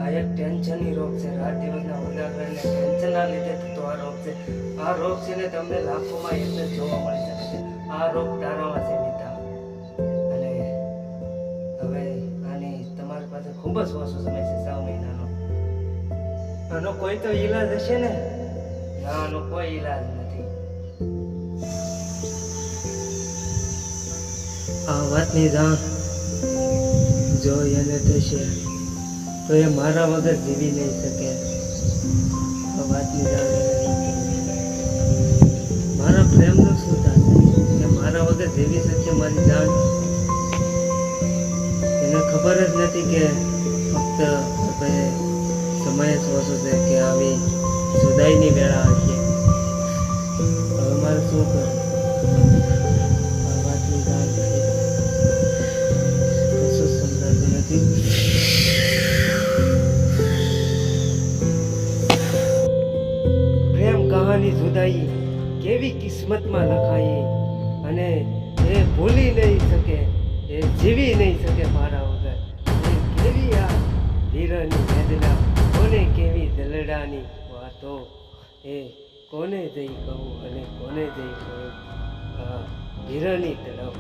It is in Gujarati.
આ એક ટેન્શનની રોગ છે. રાત દિવસના ઉજાગરને ટેન્શનના લીધે થતો આ રોગ છે. આ રોગ છે ને તમને લાખોમાં એક જ જોવા મળી શકે છે. આ રોગ તારામાં છે મિતા. અને હવે આની તમારી પાસે ખૂબ જ ઓછો સમય છે, 6 મહિનાનો. આનો કોઈ તો ઈલાજ હશે ને? ના, આનો કોઈ ઈલાજ નથી. આ વાતની જાણ જો એને થશે તો એ મારા વગર જીવી નહીં શકે. આ વાતની જાણ મારા પ્રેમનું શું થશે કે મારા વગર જીવી શકશે મારી જાણ? એને ખબર જ નથી કે ફક્ત સમય જ ઓછો છે કે આવી જુદાઈની વેળા હશે. હવે મારે શું કરવું? આ વાતની જાણ કશું સમજાતું નથી. પ્રેમ કહાની જુદાઈ કેવી કિસ્મતમાં લખાઈ, અને એ ભૂલી નહીં શકે, એ જીવી નહીં શકે મારા વગર. એ કેવી આ ધીરની વેદના, કોને કેવી દલડાની વાતો, એ કોને જઈ કહું અને કોને જઈ કહું આ ધીરની તડપ.